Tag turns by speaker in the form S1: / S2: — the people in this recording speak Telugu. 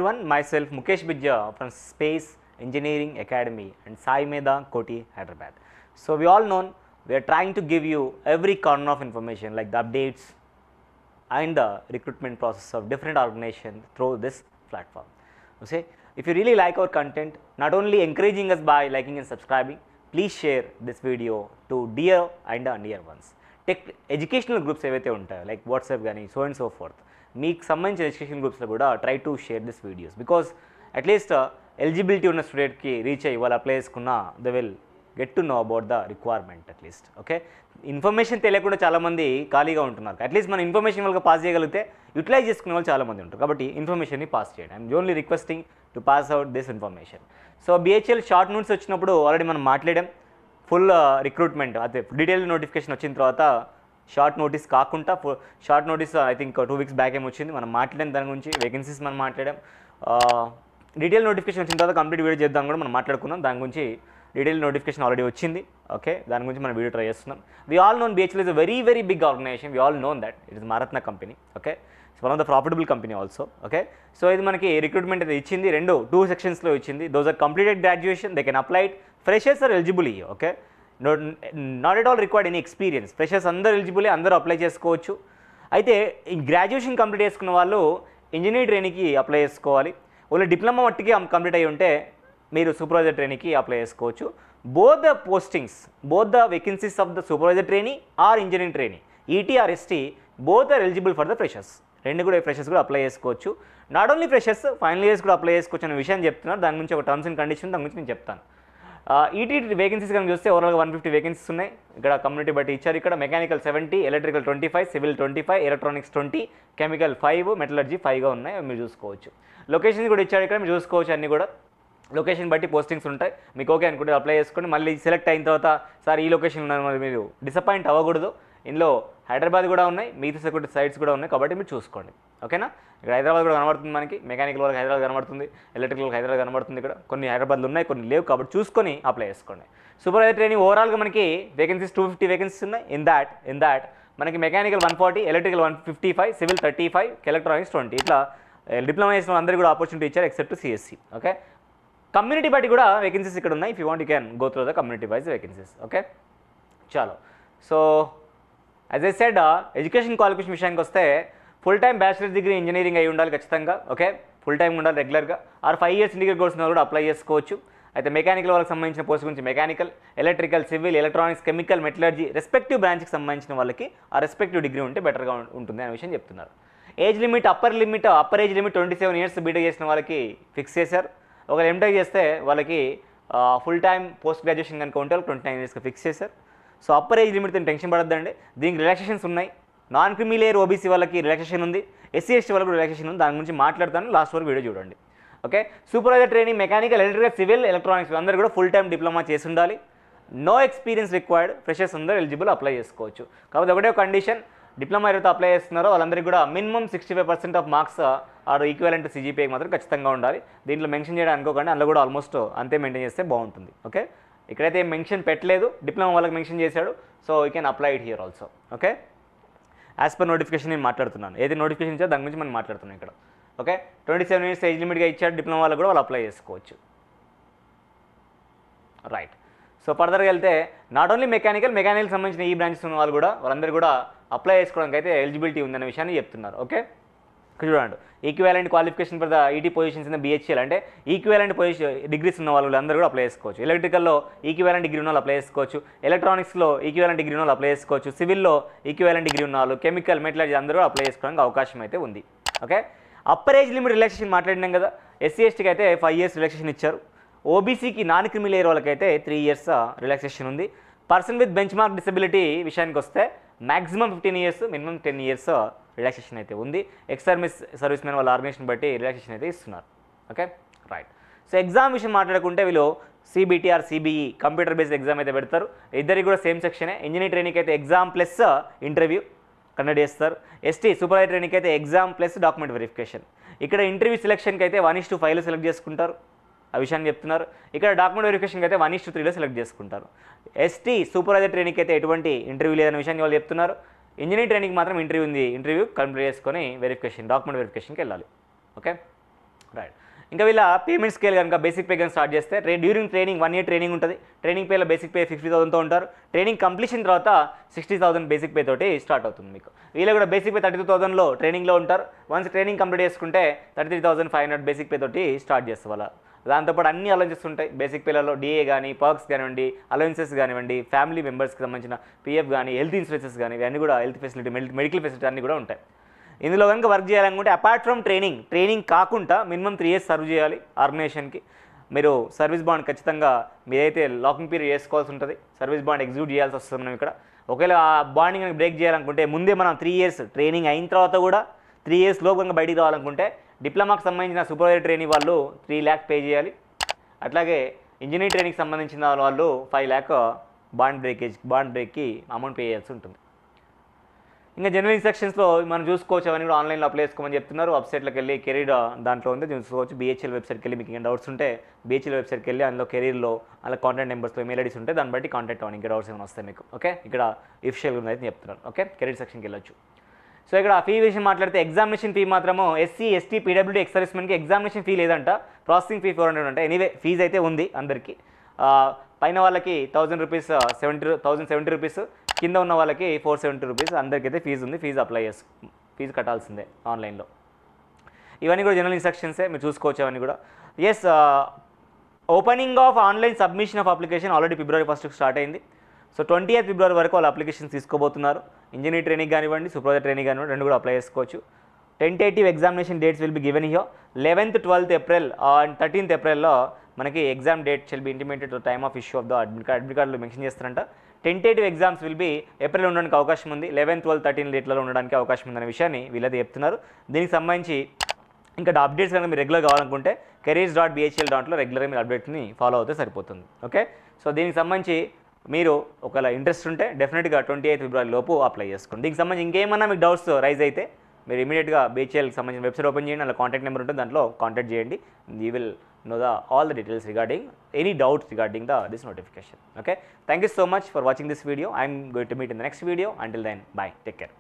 S1: everyone, myself Mukesh Bijja from Space Engineering Academy and Sai Meda, Koti, Hyderabad. So we all know we are trying to give you every corner of information like the updates and the recruitment process of different organizations through this platform. Okay, if you really like our content, not only encouraging us by liking and subscribing, please share this video to dear and near ones. Tech educational groups ఏవైతే ఉంటాయో లైక్ వాట్సాప్ కానీ సో అండ్ సో ఫోర్త్ మీకు సంబంధించిన ఎడ్యుకేషన్ గ్రూప్స్లో కూడా try to share this videos because at least eligibility ఉన్న స్టూడెంట్కి రీచ్ అయ్యి వాళ్ళు అప్లై చేసుకున్న they will get to know about the requirement at least. Okay, information తెలియకుండా చాలామంది ఖాళీగా ఉంటున్నారు. అట్లీస్ట్ మన ఇన్ఫర్మేషన్ వాళ్ళకి పాస్ చేయగలిగితే యూటిలైజ్ చేసుకునే వాళ్ళు చాలామంది ఉంటారు. కాబట్టి ఇన్ఫర్మేషన్ని పాస్ చేయండి. I'm only requesting to pass out this information. So BHEL short notes వచ్చినప్పుడు ఆల్రెడీ మనం మాట్లాడాం. ఫుల్ రిక్రూట్మెంట్ అదే డీటెయిల్ నోటిఫికేషన్ వచ్చిన తర్వాత షార్ట్ నోటీస్ కాకుండా short notice I think 2 weeks back ఏమి వచ్చింది. మనం మాట్లాడాం దాని గురించి, వేకెన్సీస్ మనం మాట్లాడాం. డీటెయిల్ నోటిఫికేషన్ వచ్చిన తర్వాత కంప్లీట్ వీడియో చేద్దాం కూడా మనం మాట్లాడుకున్నాం. దాని గురించి డీటెయిల్ నోటిఫికేషన్ ఆల్రెడీ వచ్చింది. ఓకే, దాని గురించి మనం వీడియో ట్రై చేస్తున్నాం. We all known BHEL is a very very big organisation. We all known that it is Maharatna company. Okay, it's one of the profitable company also. Okay, so ఇది మనకి రిక్రూట్మెంట్ అయితే ఇచ్చింది. 2 sections ఇచ్చింది. Those are completed graduation, they can apply it. Freshers are eligible. Okay, not at all required any experience. Freshers అందరూ ఎలిజిబుల్, అందరూ అప్లై చేసుకోవచ్చు. అయితే ఈ గ్రాడ్యుయేషన్ కంప్లీట్ చేసుకున్న వాళ్ళు ఇంజనీర్ ట్రైనింగ్కి అప్లై చేసుకోవాలి. ఓన్లీ డిప్లొమా మట్టికి కంప్లీట్ అయ్యి ఉంటే మీరు సూపర్వైజర్ ట్రైనింగ్కి అప్లై చేసుకోవచ్చు. Both the postings, both the vacancies of the supervisor training or engineering training, ET or ST, both are eligible for the freshers. రెండు కూడా ఫ్రెషర్స్ కూడా అప్లై చేసుకోవచ్చు. Not only freshers, final years కూడా అప్లై చేసుకోవచ్చు అనే విషయాన్ని చెప్తున్నారు. దాని గురించి ఒక టర్మ్స్ అండ్ కండిషన్, దాని గురించి నేను చెప్తాను. ఈటీ వేకెన్సీస్ కనుక చూస్తే ఓవరాల్గా 150 వేకెన్సీస్ ఉన్నాయి. ఇక్కడ కమ్యూనిటీ బట్టి ఇచ్చారు. ఇక్కడ mechanical 70, electrical 25, civil 25, electronics 20, chemical 5, metallurgy 5గా ఉన్నాయి. మీరు చూసుకోవచ్చు. లొకేషన్స్ కూడా ఇచ్చారు ఇక్కడ, మీరు చూసుకోవచ్చు. అన్నీ కూడా లొకేషన్ బట్టి పోస్టింగ్స్ ఉంటాయి. మీకు ఓకే అనుకుంటే అప్లై చేసుకొని మళ్ళీ సెలెక్ట్ అయిన తర్వాత సార్ ఈ లొకేషన్ ఉన్నారు మీరు డిసప్పాయింట్ అవ్వకూడదు. ఇందులో హైదరాబాద్ కూడా ఉన్నాయి, మిగతా సెక్యూరిటీ సైట్స్ కూడా ఉన్నాయి. కాబట్టి మీరు చూసుకోండి. ఓకేనా, ఇక్కడ హైదరాబాద్ కూడా కనబడుతుంది మనకి. మెకానికల్ వాళ్ళకి హైదరాబాద్ కనబడుతుంది, ఎలక్ట్రికల్ హైదరాబాద్ కనబడుతుంది. ఇక్కడ కొన్ని హైదరాబాద్లో ఉన్నాయి, కొన్ని లేవు. కాబట్టి చూసుకొని అప్లై చేసుకోండి. సూపర్వైజర్ ట్రైనింగ్ ఓవరాల్గా మనకి వేకెన్సీస్ 250 వేకెన్సీస్ ఉన్నాయి. ఇన్ దాట్ మనకి మెకానికల్ 140, ఎలక్ట్రికల్ 155, సివిల్ 35, ఎలక్ట్రానిక్స్ 20. ఇట్లా డిప్లొమా చేసిన అందరికీ కూడా ఆపర్చునిటీ ఇచ్చారు ఎక్సెప్ట్ సిఎస్సి. ఓకే, కమ్యూనిటీ బట్టి కూడా వేకెన్సీస్ ఇక్కడ ఉన్నాయి. If you want you can go through the community wise vacancies. Okay, చాలు. So as I said, education qualification విషయానికి వస్తే full time bachelor's degree engineering అయి ఉండాలి ఖచ్చితంగా. ఓకే, ఫుల్ టైం ఉండాలి రెగ్యులర్గా. ఆర్ 5 years ఇంటిగ్రేట్ కోర్స్ కూడా అప్లై చేసుకోవచ్చు. అయితే మెకానికల్ వాళ్ళకి సంబంధించిన పోస్ట్ గురించి mechanical, electrical, civil, electronics, chemical, metallurgy respective బ్రాంచ్కి సంబంధించిన వాళ్ళకి ఆ రెస్పెక్టివ్ డిగ్రీ ఉంటే బెటర్గా ఉంటుంది అనే విషయం చెప్తున్నారు. Age limit, upper age limit 27 years B Tech చేసిన వాళ్ళకి ఫిక్స్ చేశారు. ఒకవేళ ఎంటెక్ చేస్తే వాళ్ళకి ఫుల్ టైం పోస్ట్ గ్రాడ్యుయేషన్ కనుక ఉంటే 29 yearsకి ఫిక్స్ చేశారు. So upper age limit tension పడద్దండి. దీనికి రిలాక్సేషన్స్ ఉన్నాయి. నాన్ క్రిమీ లేయర్ ఓబీసీ వాళ్ళకి రిలాక్సేషన్ ఉంది, ఎస్సీ ఎస్టీ వాళ్ళకి రిలాక్సేషన్ ఉంది. దాని గురించి మాట్లాడతాను, లాస్ట్ వరకు వీడియో చూడండి. Okay, supervisor training mechanical, electrical, civil, electronics అందరూ కూడా ఫుల్ టైం డిప్లొమా చేసి ఉండాలి. No experience required. ఫ్రెషర్స్ అందరూ ఎలిజిబుల్, అప్లై చేసుకోవచ్చు. కాబట్టి ఒకటే కండిషన్, డిప్లొమా ఎవరైతే అప్లై చేస్తున్నారో వాళ్ళందరికీ కూడా minimum 65% of marks or equivalent సిజిపిఐకి మాత్రం ఖచ్చితంగా ఉండాలి. దీంట్లో మెన్షన్ చేయడం అనుకోకండి, అందులో కూడా ఆల్మోస్ట్ అంతే మెయింటైన్ చేస్తే బాగుంటుంది. ఓకే, ఇక్కడైతే మెన్షన్ పెట్టలేదు, డిప్లొమా వాళ్ళకి మెన్షన్ చేశాడు. So you can apply it here also. Okay, as per notification నేను మాట్లాడుతున్నాను. ఏది నోటిఫికేషన్ ఇచ్చారో దాని గురించి మనం మాట్లాడుతున్నాం ఇక్కడ. ఓకే, 27 years ఏజ్ లిమిట్గా ఇచ్చాడు. డిప్లొమా వాళ్ళకి కూడా వాళ్ళు అప్లై చేసుకోవచ్చు. రైట్. సో ఫర్దర్గా వెళ్తే నాట్ ఓన్లీ మెకానికల్ సంబంధించిన ఈ బ్రాంచెస్ ఉన్న వాళ్ళు కూడా వాళ్ళందరూ కూడా అప్లై చేసుకోవడానికి అయితే ఎలిజిబిలిటీ ఉందనే విషయాన్ని చెప్తున్నారు. ఓకే, చూడండి, equivalent qualification for the ET positions in the BHEL అంటే ఈక్వాలెంట్ పొజిషన్ డిగ్రీస్ ఉన్న వాళ్ళు అందరూ కూడా అప్లై చేసుకోవచ్చు. ఎలక్ట్రికల్లో ఈక్వాలెంట్ డిగ్రీ ఉన్న వాళ్ళు అప్లై చేసుకోవచ్చు. ఎలక్ట్రానిక్స్లో ఈక్వాలెంట్ డిగ్రీ ఉన్న వాళ్ళు అప్లై చేసుకోవచ్చు. సివిల్లో ఈక్వాలెంట్ డిగ్రీ ఉన్న వాళ్ళు, కెమికల్, మెటలర్జీ అందరూ కూడా అప్లై చేసుకోవడానికి అవకాశం అయితే ఉంది. Okay, upper age limit relaxation మాట్లాడినాం కదా. ఎస్సీ ఎస్టీకి అయితే 5 years రిలాక్సేషన్ ఇచ్చారు. ఓబీసీకి నాన్ క్రిమీ లేయర్ వాళ్ళకైతే 3 years రిలాక్సేషన్ ఉంది. Person with benchmark disability విషయానికి వస్తే maximum 15 years, minimum 10 years relaxation అయితే ఉంది. సర్వీస్ మెన్ వాళ్ళ ఆర్గనైజేషన్ బట్టి రిలాక్సేషన్ అయితే ఇస్తున్నారు. Okay, right. సో ఎగ్జామ్ విషయం మాట్లాడుకుంటే వీళ్ళు CBT or CBE computer based exam అయితే పెడతారు. ఇద్దరికి కూడా సేమ్ సెక్షనే. ఇంజనీర్ ట్రైనింగ్ అయితే ఎగ్జామ్ ప్లస్ ఇంటర్వ్యూ కండక్ట్ చేస్తారు. ఎస్టీ సూపర్వైజర్ ట్రైనింగ్కి అయితే ఎగ్జామ్ ప్లస్ డాక్యుమెంట్ వెరిఫికేషన్. ఇక్కడ ఇంటర్వ్యూ సెలక్షన్కి అయితే 1:5 సెలెక్ట్ చేసుకుంటారు. ఆ విషయాన్ని చెప్తున్నారు. ఇక్కడ డాక్యుమెంట్ వెరిఫికేషన్కి అయితే 1:3 సెలెక్ట్ చేసుకుంటారు. ఎస్టీ సూపర్వైజర్ ట్రైనింగ్కి అయితే ఎటువంటి ఇంటర్వ్యూ లేదనే విషయాన్ని వాళ్ళు చెప్తున్నారు. ఇంజనీరింగ్ ట్రైనింగ్ మాత్రం ఇంటర్వ్యూ ఉంది. ఇంటర్వ్యూ కంప్లీట్ చేసుకొని వెరిఫికేషన్, డాక్యుమెంట్ వెరిఫికేషన్కి వెళ్ళాలి. Okay, right. ఇంకా వీళ్ళ పేమెంట్ స్కేల్ కనుక బేసిక్ పే కనుక స్టార్ట్ చేస్తే డ్యూరింగ్ ట్రైనింగ్ 1 year ట్రైనింగ్ ఉంటుంది. ట్రైనింగ్ పేలో బేసిక్ పే 50,000తో ఉంటారు. ట్రైనింగ్ కంప్లీషన్ తర్వాత 60,000 బేసిక్ పే తోటి స్టార్ట్ అవుతుంది మీకు. వీళ్ళు కూడా బేసిక్ పే 32,000లో ట్రైనింగ్లో ఉంటారు. వన్స్ ట్రైనింగ్ కంప్లీట్ చేసుకుంటే 33,500 బేసిక్ పే తోటి స్టార్ట్ చేస్తారు వాళ్ళ. దాంతోపాటు అన్ని అలవెన్సెస్ ఉంటాయి బేసిక్ పేలలో. డిఏ కానీ, పర్క్స్ కానివ్వండి, అలవెన్సెస్ కానివ్వండి, ఫ్యామిలీ మెంబర్స్కి సంబంధించిన పిఎఫ్ కానీ, హెల్త్ ఇన్సూరెన్సెస్ కానీ, ఇవన్నీ కూడా హెల్త్ ఫెసిలిటీ, మెడికల్ ఫెసిలిటీ అన్నీ కూడా ఉంటాయి. ఇందులో కనుక వర్క్ చేయాలనుకుంటే అపార్ట్ ఫ్రమ్ ట్రైనింగ్ కాకుండా మినిమం 3 years సర్వ్ చేయాలి ఆర్గనైజేషన్కి. మీరు సర్వీస్ బాండ్ ఖచ్చితంగా మీరైతే లాకింగ్ పీరియడ్ చేసుకోవాల్సి ఉంటుంది. సర్వీస్ బాండ్ ఎగ్జిక్యూట్ చేయాల్సి వస్తుంది మనం ఇక్కడ. ఒకవేళ ఆ బాండింగ్ కనుక బ్రేక్ చేయాలనుకుంటే ముందే మనం 3 years ట్రైనింగ్ అయిన తర్వాత కూడా 3 years లోపు కనుక బయటికి రావాలనుకుంటే డిప్లొమాకి సంబంధించిన సూపర్వైజర్ ట్రైనింగ్ వాళ్ళు 3 lakh పే చేయాలి. అట్లాగే ఇంజనీరింగ్ ట్రైనింగ్కి సంబంధించిన వాళ్ళు 5 lakh బాండ్ బ్రేక్కి అమౌంట్ పే చేయాల్సి ఉంటుంది. ఇంకా జనరల్ ఇన్స్ట్రక్షన్స్లో మనం చూసుకోవచ్చు, అవన్నీ కూడా ఆన్లైన్లో అప్లై చేసుకోమని చెప్తున్నారు. వెబ్సైట్లోకి వెళ్ళి కెరీర్ దాంట్లో ఉంది చూసుకోవచ్చు. BHL వెబ్సైట్కి వెళ్ళి మీకు ఇంకా డౌట్స్ ఉంటే BHL వెబ్సైట్కి వెళ్ళి అందులో కెరీర్లో అలా కాంటాక్ట్ నెంబర్స్లో మెయిల్ ఐడీస్ ఉంటాయి, దాన్ని బట్టి కాంటాక్ట్ అవ్వండి. ఇంకా డౌట్స్ ఏమైనా వస్తాయి మీకు. ఓకే, ఇక్కడ ఇఫిషియల్ అయితే చెప్తున్నారు. ఓకే, కెరీర్ సెక్షన్కి వెళ్ళొచ్చు. సో ఇక్కడ ఫీ విషయం మాట్లాడితే ఎగ్జామినేషన్ ఫీ మాత్రము SC, ST, PWD ఎక్స్ సర్వీస్మెన్కి ఎగ్జామినేషన్ ఫీ లేదంట. ప్రాసెసింగ్ ఫీ 400 అంటే. ఎనీవే ఫీజు అయితే ఉంది అందరికీ. పైన వాళ్ళకి 1,000 రూపీస్, 1,070 రూపీస్, కింద ఉన్న వాళ్ళకి 470 రూపీస్. అందరికైతే ఫీజు ఉంది. ఫీజు కట్టాల్సిందే ఆన్లైన్లో. ఇవన్నీ కూడా జనరల్ ఇన్స్ట్రక్షన్సే, మీరు చూసుకోవచ్చు అవన్నీ కూడా. Yes, opening of online submission of application already February 1st start అయింది. సో 28th February వరకు వాళ్ళు అప్లికేషన్స్ తీసుకోబోతున్నారు. ఇంజనీరింగ్ ట్రైనింగ్ కానివ్వండి, సూపర్వైజర్ ట్రైనింగ్ కానివ్వండి, రెండు కూడా అప్లై చేసుకోవచ్చు. Tentative examination dates will be given here. 11th, 12th April and 13th Aprilలో మనకి exam date shall be intimated time of issue of the admit కార్డులో మెన్షన్ చేస్తారంట. Tentative exams will be April ఉండడానికి అవకాశం ఉంది. 11, 12, 13 డేట్లలో ఉండడానికి అవకాశం ఉందనే విషయాన్ని వీళ్ళది చెప్తున్నారు. దీనికి సంబంధించి ఇంకా అప్డేట్స్ కనుక మీరు రెగ్యులర్ కావాలనుకుంటే careers.bhl.లో రెగ్యులర్గా మీరు అప్డేట్ని ఫాలో అవుతే సరిపోతుంది. ఓకే, సో దీనికి సంబంధించి మీరు ఒకవేళ ఇంట్రెస్ట్ ఉంటే డెఫినెట్గా 28th February లోపు అప్లై చేసుకోండి. దీనికి సంబంధించి ఇంకేమన్నా మీకు డౌట్స్ రైజ్ అయితే మీరు ఇమీడియట్గా BHLకి సంబంధించిన వెబ్సైట్ ఓపెన్ చేయండి, అలా కాంటాక్ట్ నెంబర్ ఉంటుంది, దాంట్లో కాంటాక్ట్ చేయండి. You will know all the details regarding any doubts regarding this notification. Okay, thank you so much for watching this video. I'm going to meet in the next video. Until then, bye, take care.